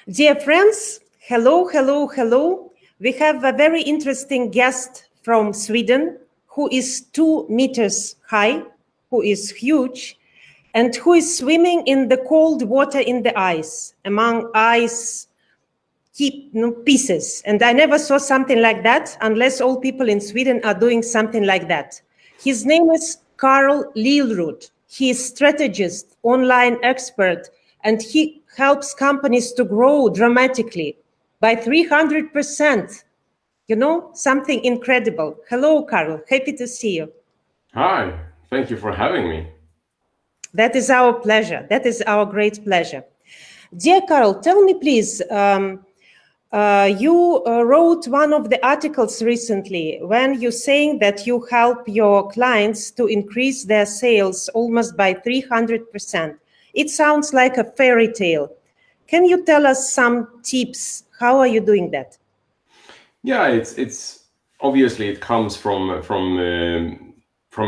Dear friends, hello, hello, hello. We have a very interesting guest from Sweden who is 2 meters high, who is huge, and who is swimming in the cold water in the ice, among ice pieces. And I never saw something like that unless all people in Sweden are doing something like that. His name is Karl Lillrud. He is strategist, online expert, and he helps companies to grow dramatically by 300%. You know, something incredible. Hello, Karl. Happy to see you. Hi, thank you for having me. That is our pleasure. That is our great pleasure. Dear Karl, tell me, please, you wrote one of the articles recently when you're saying that you help your clients to increase their sales almost by 300%. It sounds like a fairy tale. Can you tell us some tips? How are you doing that? Yeah, it's obviously it comes from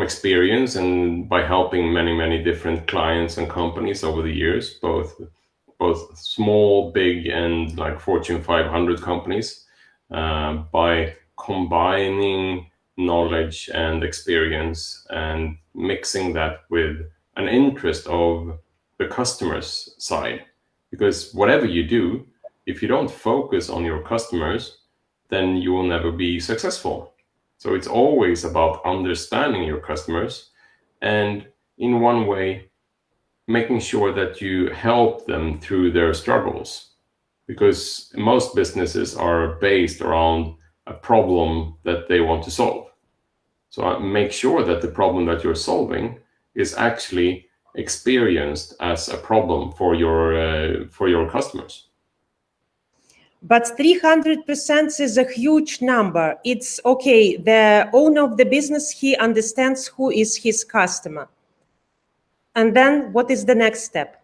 experience and by helping many different clients and companies over the years, both small, big, and like Fortune 500 companies, by combining knowledge and experience and mixing that with an interest of the customer's side. Because whatever you do, if you don't focus on your customers, then you will never be successful. So it's always about understanding your customers and in one way making sure that you help them through their struggles, because most businesses are based around a problem that they want to solve. So make sure that the problem that you're solving is actually experienced as a problem for your customers. But 300% is a huge number. It's okay. The owner of the business, he understands who is his customer. And then what is the next step?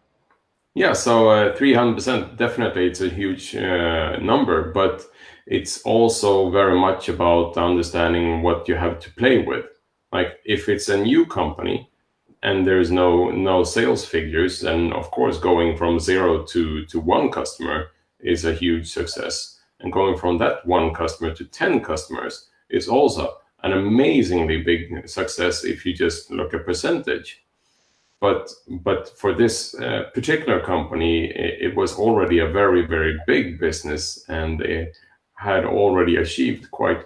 Yeah, so 300%, definitely it's a huge number, but it's also very much about understanding what you have to play with. Like if it's a new company and there's no sales figures, then of course going from 0 to 1 customer is a huge success. And going from that 1 customer to 10 customers is also an amazingly big success if you just look at percentage. But for this particular company, it was already a very big business, and they had already achieved quite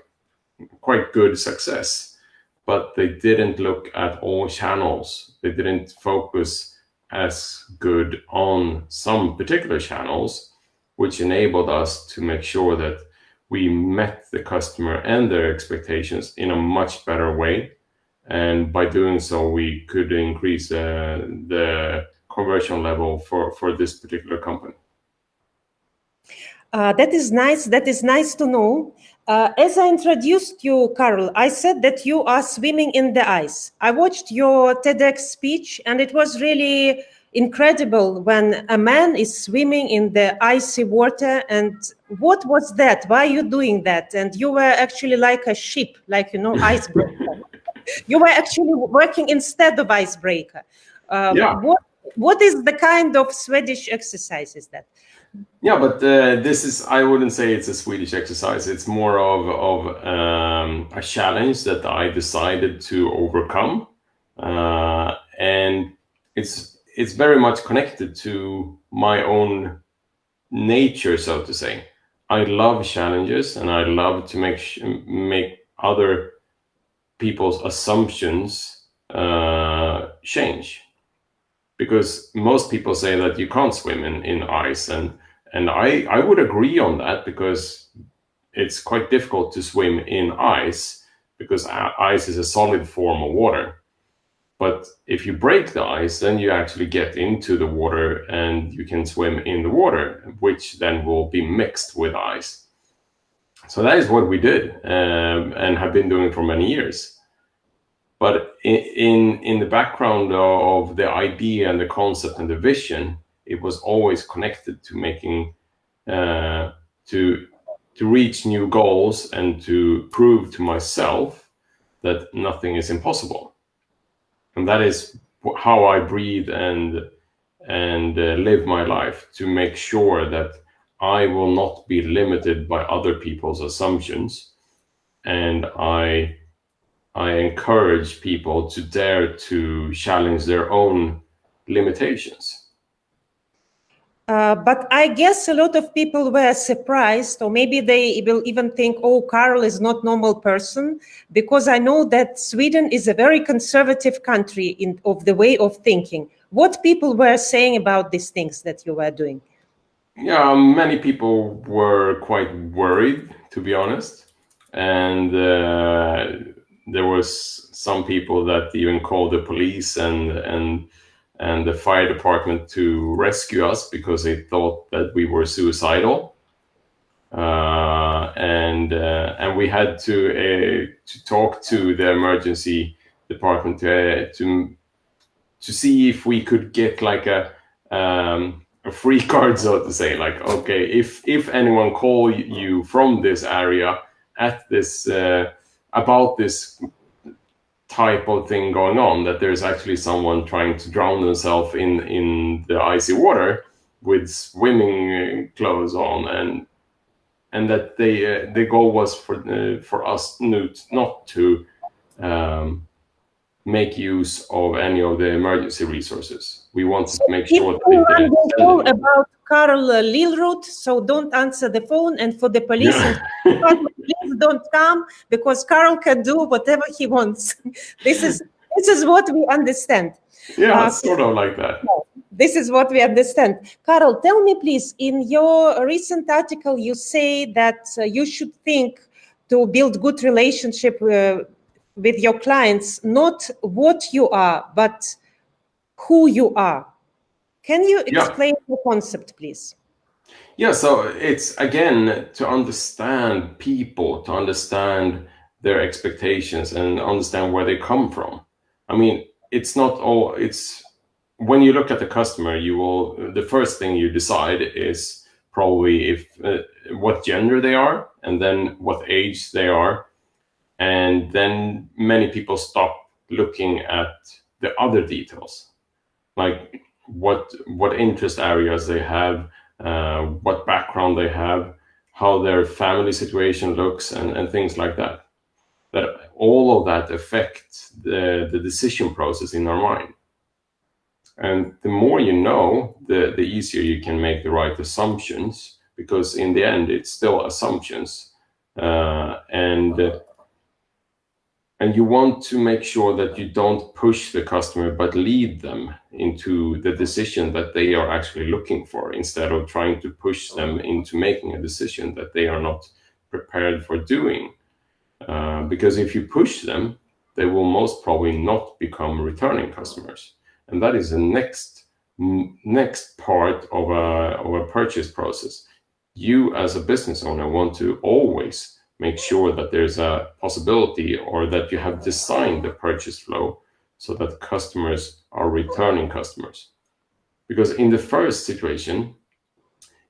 good success. But they didn't look at all channels. They didn't focus as good on some particular channels, which enabled us to make sure that we met the customer and their expectations in a much better way. And by doing so, we could increase the conversion level for this particular company. That is nice. That is nice to know. As I introduced you, Karl, I said that you are swimming in the ice. I watched your TEDx speech, and it was really incredible when a man is swimming in the icy water. And what was that? Why are you doing that? And you were actually like a ship, like, icebreaker. You were actually working instead of icebreaker. Yeah. What is the kind of Swedish exercise is that? Yeah, but this is, I wouldn't say it's a Swedish exercise. It's more of a challenge that I decided to overcome. And it's very much connected to my own nature, so to say. I love challenges, and I love to make other people's assumptions change, because most people say that you can't swim in ice, and I would agree on that, because it's quite difficult to swim in ice, because ice is a solid form of water. But if you break the ice, then you actually get into the water and you can swim in the water, which then will be mixed with ice. So that is what we did, and have been doing for many years. But in the background of the idea and the concept and the vision, it was always connected to making to reach new goals and to prove to myself that nothing is impossible. And that is how I breathe and live my life, to make sure that I will not be limited by other people's assumptions, and I encourage people to dare to challenge their own limitations. But I guess a lot of people were surprised, or maybe they will even think, oh, Karl is not normal person, because I know that Sweden is a very conservative country of the way of thinking. What people were saying about these things that you were doing? Yeah, many people were quite worried, to be honest. And there was some people that even called the police and the fire department to rescue us because they thought that we were suicidal. And we had to talk to the emergency department to see if we could get like a free card, so to say. Like, okay, if anyone call you from this area at this about this type of thing going on, that there's actually someone trying to drown themselves in the icy water with swimming clothes on, and that the goal was for us not to make use of any of the emergency resources. We wanted to make sure that we didn't know about Karl Lillrud, so don't answer the phone. And for the police, and please don't come, because Karl can do whatever he wants. This is what we understand. Yeah, sort of like that. This is what we understand. Karl, tell me, please, in your recent article, you say that you should think to build good relationship with your clients, not what you are, but who you are. Can you explain the concept, please? Yeah, so it's, again, to understand people, to understand their expectations and understand where they come from. I mean, it's not all, it's, when you look at the customer, the first thing you decide is probably if what gender they are, and then what age they are. And then many people stop looking at the other details, like what interest areas they have, what background they have, how their family situation looks, and things like that. That all of that affects the decision process in our mind. And the more you know, the easier you can make the right assumptions, because in the end, it's still assumptions. And you want to make sure that you don't push the customer, but lead them into the decision that they are actually looking for, instead of trying to push them into making a decision that they are not prepared for doing. Because if you push them, they will most probably not become returning customers. And that is the next part of a purchase process. You as a business owner want to always make sure that there's a possibility, or that you have designed the purchase flow so that customers are returning customers. Because in the first situation,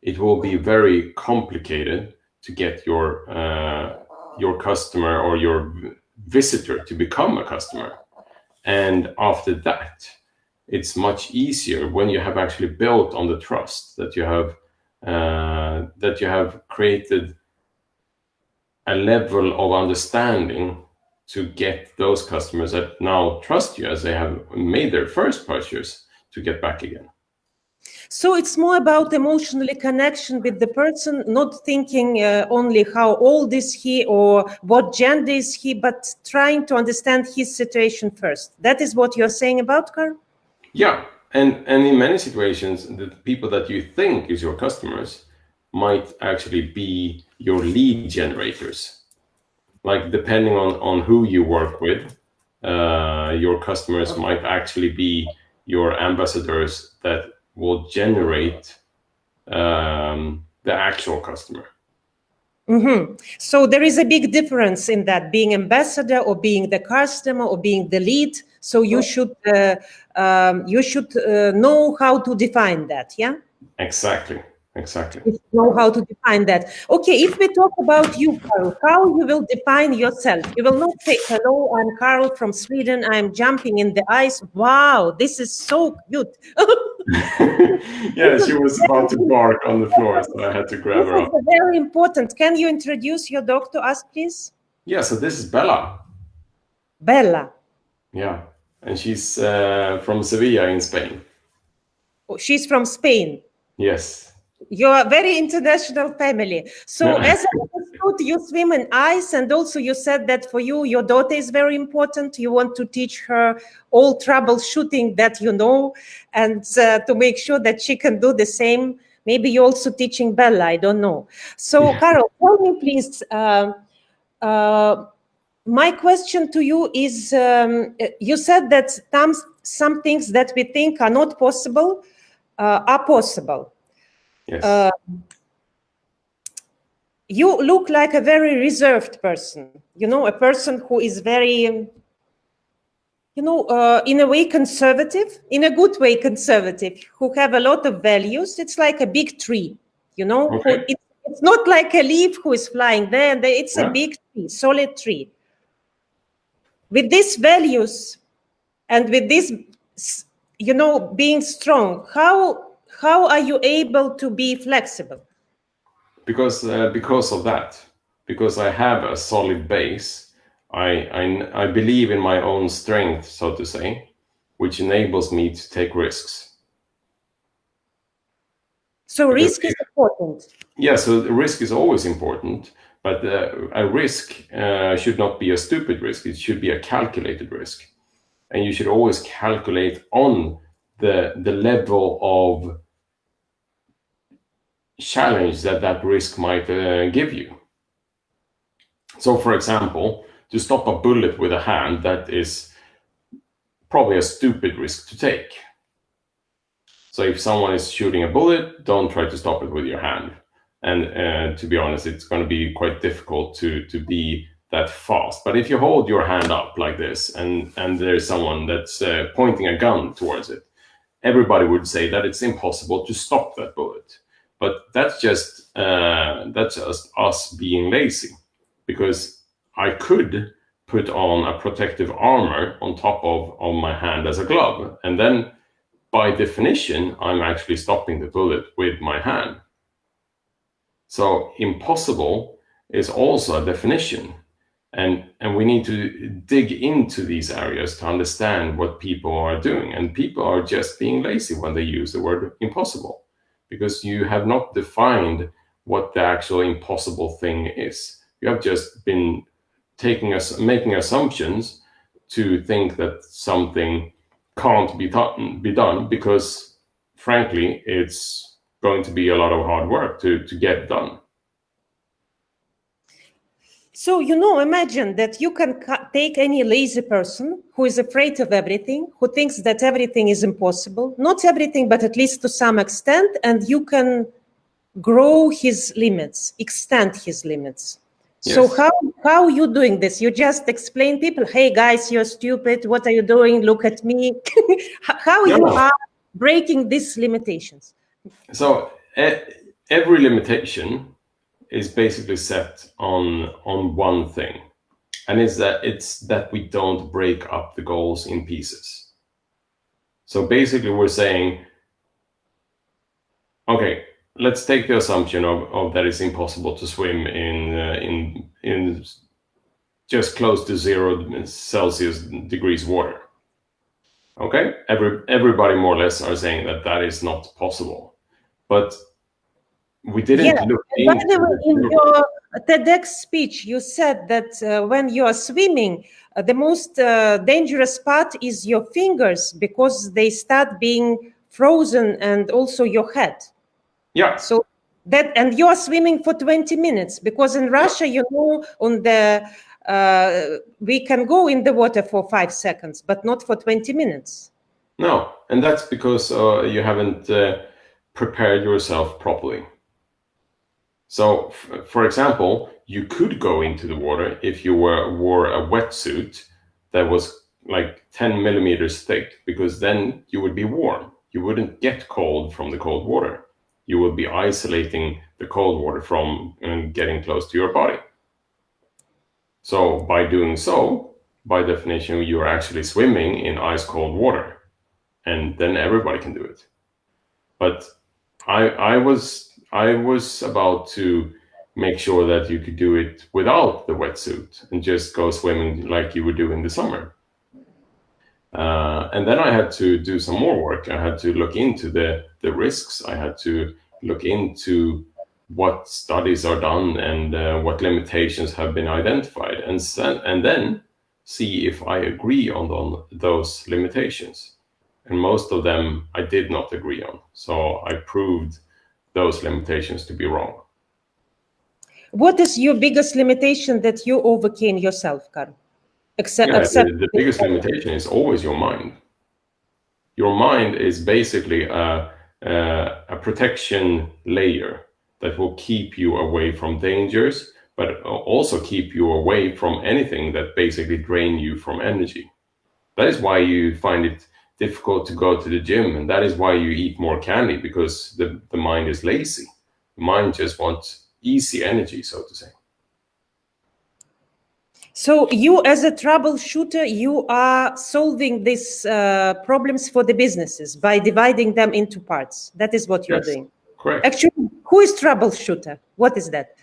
it will be very complicated to get your customer or your visitor to become a customer. And after that, it's much easier when you have actually built on the trust that you have created a level of understanding to get those customers that now trust you, as they have made their first purchase, to get back again. So it's more about emotionally connection with the person, not thinking only how old is he or what gender is he, but trying to understand his situation first. That is what you're saying about, Karl? Yeah, and in many situations, the people that you think is your customers might actually be your lead generators. Like, depending on who you work with, your customers might actually be your ambassadors that will generate the actual customer. Mm-hmm. So there is a big difference in that, being ambassador or being the customer or being the lead. So you should know how to define that, yeah? Exactly. You know how to define that. Okay, if we talk about you, Karl, how you will define yourself? You will not say, hello, I'm Karl from Sweden, I'm jumping in the ice. Wow, this is so cute. Yeah, she was about to bark on the floor, so I had to grab her This up. is very important. Can you introduce your dog to us, please? Yeah, so this is Bella. Bella. Yeah, and she's from Sevilla in Spain. Oh, she's from Spain. Yes. You're a very international family. So Yeah. as I understood, you swim in ice, and also you said that for you, your daughter is very important. You want to teach her all troubleshooting that you know, and to make sure that she can do the same. Maybe you're also teaching Bella, I don't know. So, Karl, tell me, please, uh, my question to you is, you said that some things that we think are not possible are possible. Yes. You look like a very reserved person, you know, a person who is very, in a way conservative, in a good way conservative, who have a lot of values. It's like a big tree, Okay. it's not like a leaf who is flying there and there. It's a Yeah. big tree, solid tree. With these values and with this, being strong, how are you able to be flexible? Because of that, because I have a solid base, I believe in my own strength, so to say, which enables me to take risks. So risk is important. Yeah, so the risk is always important, but a risk should not be a stupid risk. It should be a calculated risk, and you should always calculate on the level of challenge that risk might give you. So, for example, to stop a bullet with a hand, that is probably a stupid risk to take. So if someone is shooting a bullet, don't try to stop it with your hand. And to be honest, it's going to be quite difficult to be that fast. But if you hold your hand up like this, and there's someone that's pointing a gun towards it, everybody would say that it's impossible to stop that bullet. But that's just us being lazy, because I could put on a protective armor on top of my hand as a glove, and then by definition, I'm actually stopping the bullet with my hand. So impossible is also a definition. And we need to dig into these areas to understand what people are doing. And people are just being lazy when they use the word impossible, because you have not defined what the actual impossible thing is. You have just been making assumptions to think that something can't be done, because frankly, it's going to be a lot of hard work to get done. So, imagine that you can take any lazy person who is afraid of everything, who thinks that everything is impossible, not everything, but at least to some extent, and you can grow his limits, extend his limits. Yes. So how are you doing this? You just explain people, hey guys, you're stupid. What are you doing? Look at me. How you are breaking these limitations? So every limitation is basically set on one thing, and it's that we don't break up the goals in pieces. So basically we're saying, okay, let's take the assumption of that it's impossible to swim in just close to 0 Celsius degrees water. Okay, everybody more or less are saying that is not possible, but we didn't look into. By the way, in your TEDx speech, you said that when you are swimming, the most dangerous part is your fingers, because they start being frozen, and also your head. Yeah. So and you are swimming for 20 minutes, because in Russia, on the we can go in the water for 5 seconds, but not for 20 minutes. No, and that's because you haven't prepared yourself properly. So, for example, you could go into the water if you wore a wetsuit that was like 10 millimeters thick, because then you would be warm. You wouldn't get cold from the cold water. You would be isolating the cold water from getting close to your body. So by doing so, by definition, you're actually swimming in ice cold water, and then everybody can do it. But I was about to make sure that you could do it without the wetsuit and just go swimming like you would do in the summer. And then I had to do some more work. I had to look into the risks. I had to look into what studies are done and what limitations have been identified, and then see if I agree on those limitations. And most of them I did not agree on. So I proved those limitations to be wrong. What is your biggest limitation that you overcame yourself, Karl? The biggest limitation is always your mind. Your mind is basically a protection layer that will keep you away from dangers, but also keep you away from anything that basically drain you from energy. That is why you find it difficult to go to the gym, and that is why you eat more candy, because the mind is lazy. The mind just wants easy energy, so to say. So you, as a troubleshooter, you are solving these problems for the businesses by dividing them into parts. That is what you're doing. Correct. Actually, who is troubleshooter? What is that?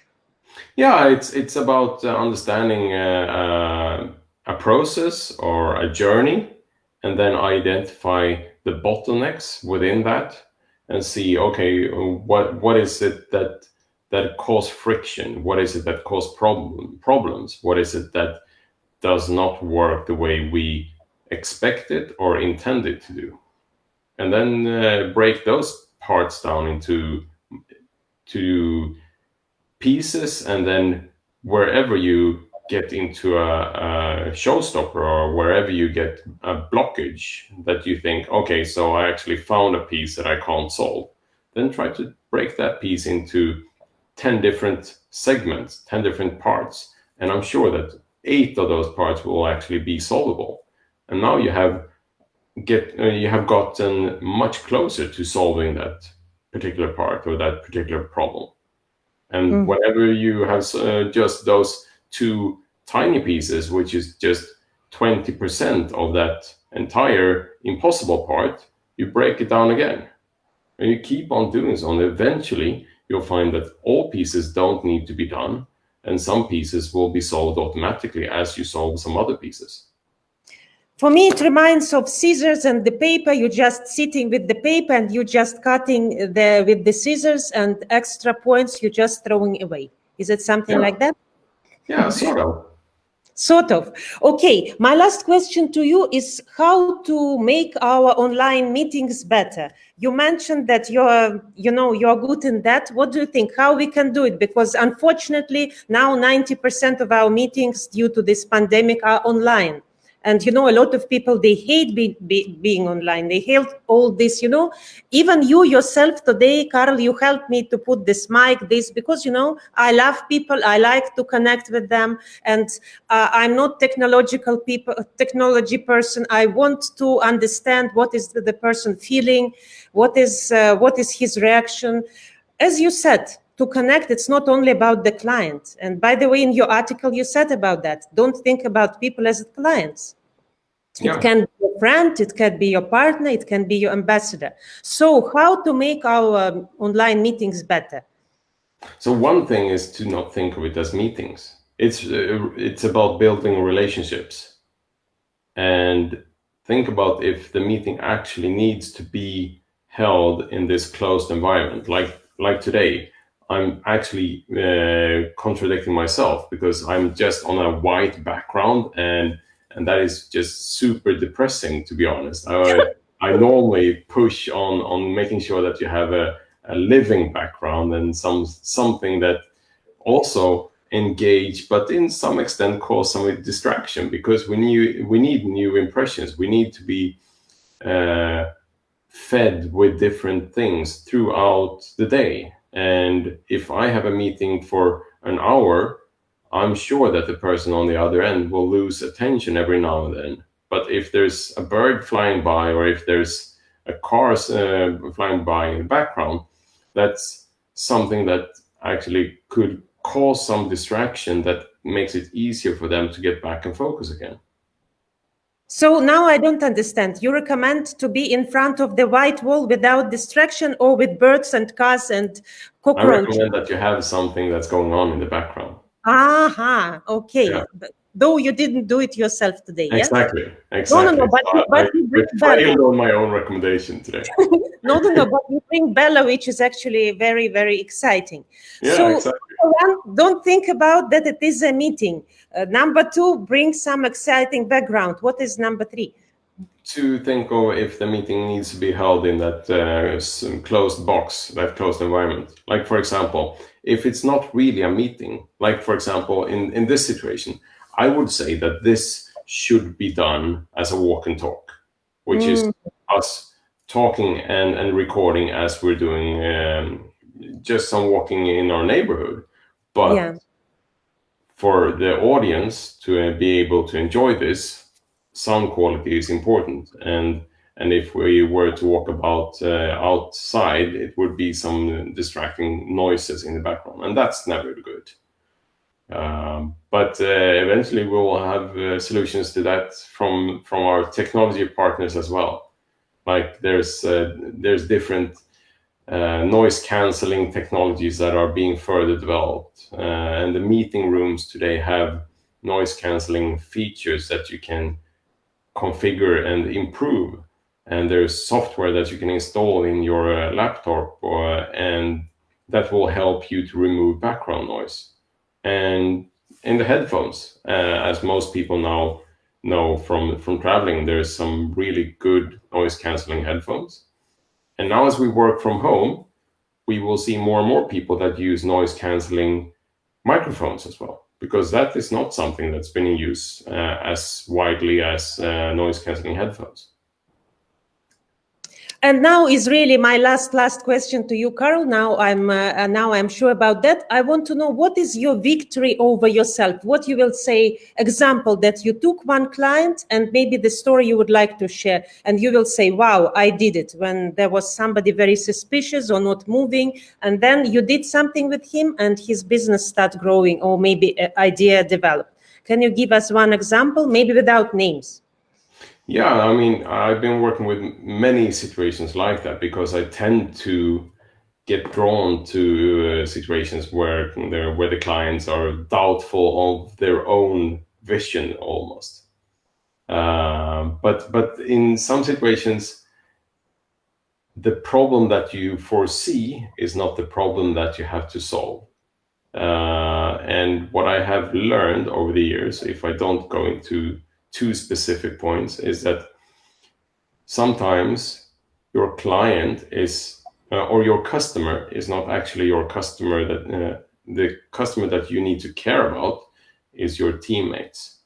Yeah, it's about understanding a process or a journey, and then identify the bottlenecks within that, and see, okay, what is it that cause friction? What is it that cause problems? What is it that does not work the way we expect it or intend it to do? And then break those parts down into pieces, and then wherever you get into a showstopper, or wherever you get a blockage that you think, okay, so I actually found a piece that I can't solve, then try to break that piece into 10 different segments, 10 different parts, and I'm sure that 8 of those parts will actually be solvable. And now you have gotten much closer to solving that particular part or that particular problem. And whenever you have just those 2 tiny pieces, which is just 20% of that entire impossible part, you break it down again. And you keep on doing so, and eventually you'll find that all pieces don't need to be done, and some pieces will be solved automatically as you solve some other pieces. For me, it reminds of scissors and the paper. You're just sitting with the paper and you're just cutting with the scissors, and extra points you're just throwing away. Is it something like that? Yeah, sort of. Sort of. Okay, my last question to you is how to make our online meetings better. You mentioned that you're good in that. What do you think? How we can do it? Because unfortunately, now 90% of our meetings due to this pandemic are online. And, a lot of people, they hate being online. They hate all this, Even you yourself today, Karl, you helped me to put this mic, because, I love people. I like to connect with them. And I'm not technology person. I want to understand what is the person feeling, what is his reaction. As you said, to connect, it's not only about the client. And by the way, in your article, you said about that. Don't think about people as clients. Yeah. It can be your friend, it can be your partner, it can be your ambassador. So how to make our online meetings better? So one thing is to not think of it as meetings. It's about building relationships. And think about if the meeting actually needs to be held in this closed environment, like today. I'm actually contradicting myself, because I'm just on a white background, and that is just super depressing, to be honest. I normally push on making sure that you have a living background and something that also engage, but in some extent cause some distraction, because we need new impressions. We need to be fed with different things throughout the day. And if I have a meeting for an hour, I'm sure that the person on the other end will lose attention every now and then. But if there's a bird flying by, or if there's a car flying by in the background, that's something that actually could cause some distraction that makes it easier for them to get back and focus again. So now I don't understand. You recommend to be in front of the white wall without distraction, or with birds and cars and cockroaches? I recommend that you have something that's going on in the background. Aha, okay. Yeah. Though you didn't do it yourself today, yeah? Exactly. No, but you bring I Bella. failed on my own recommendation today. No, but you bring Bella, which is actually very, very exciting. Yeah, So, exactly. number one, don't think about that it is a meeting. Number two, bring some exciting background. What is number three? To think of if the meeting needs to be held in that closed box, that closed environment. Like, for example, if it's not really a meeting, like, for example, in this situation, I would say that this should be done as a walk and talk, which is us talking and recording as we're doing just some walking in our neighborhood. But Yeah. for the audience to be able to enjoy this, sound quality is important. And if we were to walk about outside, it would be some distracting noises in the background, and that's never good. But eventually we will have solutions to that from our technology partners as well. Like there's different noise cancelling technologies that are being further developed, and the meeting rooms today have noise cancelling features that you can configure and improve, and there's software that you can install in your laptop, and that will help you to remove background noise. And in the headphones, as most people now know from traveling, there's some really good noise cancelling headphones. And now as we work from home, we will see more and more people that use noise cancelling microphones as well, because that is not something that's been in use as widely as noise cancelling headphones. And now is really my last question to you, Karl. Now I'm sure about that. I want to know, what is your victory over yourself? What you will say, example that you took one client and maybe the story you would like to share, and you will say, wow, I did it when there was somebody very suspicious or not moving, and then you did something with him and his business started growing, or maybe an idea developed. Can you give us one example, maybe without names? Yeah, I mean, I've been working with many situations like that because I tend to get drawn to situations where the clients are doubtful of their own vision almost. But in some situations, the problem that you foresee is not the problem that you have to solve. And what I have learned over the years, if I don't go into two specific points, is that sometimes your client is or your customer is not actually your customer. That the customer that you need to care about is your teammates,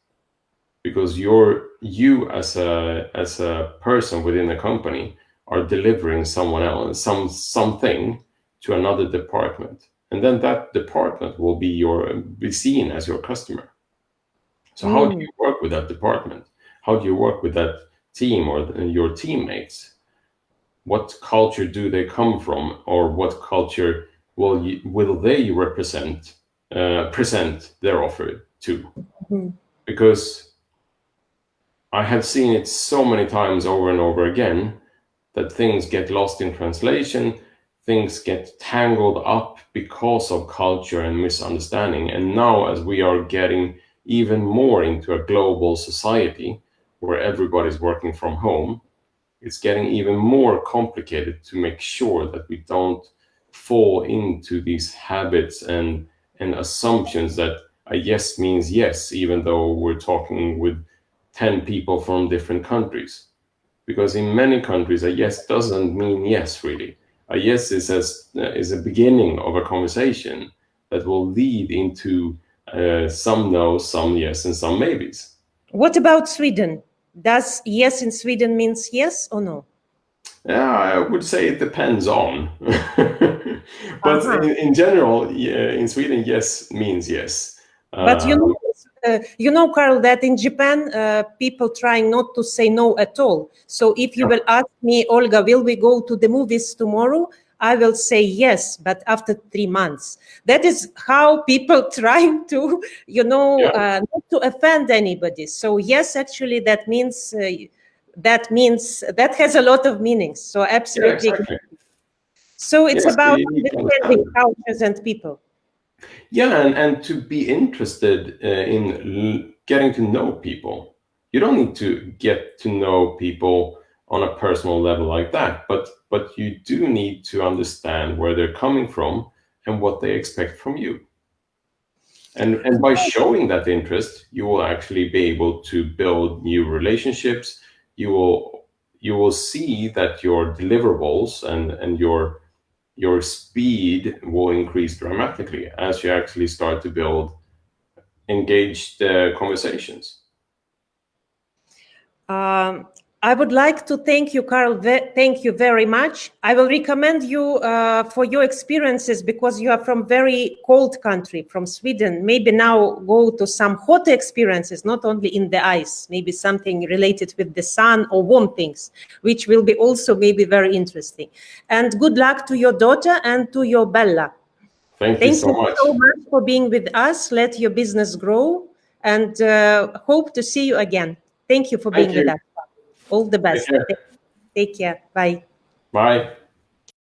because you as a person within the company are delivering someone else something to another department, and then that department will be seen as your customer. So how do you work with that department? How do you work with that team or your teammates? What culture do they come from, or what culture will they present their offer to? Because I have seen it so many times over and over again that things get lost in translation, things get tangled up because of culture and misunderstanding. And now, as we are getting even more into a global society where everybody's working from home, it's getting even more complicated to make sure that we don't fall into these habits and assumptions that a yes means yes, even though we're talking with 10 people from different countries. Because in many countries, a yes doesn't mean yes, really. A yes is a beginning of a conversation that will lead into some no's, some yes, and some maybes. What about Sweden? Does yes in Sweden means yes or no? Yeah, I would say it depends on. But in general, in Sweden, yes means yes. But you know, Karl, that in Japan, people trying not to say no at all. So if you will ask me, Olga, will we go to the movies tomorrow? I will say yes, but after 3 months. That is how people trying to, not to offend anybody. So yes, actually, that means that has a lot of meanings. So absolutely. Yeah, exactly. So it's Yes, about you need to understanding understand. cultures and people. Yeah, and to be interested in getting to know people. You don't need to get to know people on a personal level like that, but you do need to understand where they're coming from and what they expect from you. And by showing that interest, you will actually be able to build new relationships. You will see that your deliverables and your speed will increase dramatically as you actually start to build engaged conversations. I would like to thank you, Karl. Thank you very much. I will recommend you for your experiences because you are from very cold country, from Sweden. Maybe now go to some hot experiences, not only in the ice, maybe something related with the sun or warm things, which will be also maybe very interesting. And good luck to your daughter and to your Bella. Thank you Thank so you much. so much for being with us. Let your business grow and hope to see you again. Thank you for Thank being with you. us. All the Take best. care. Take care. Bye. Bye.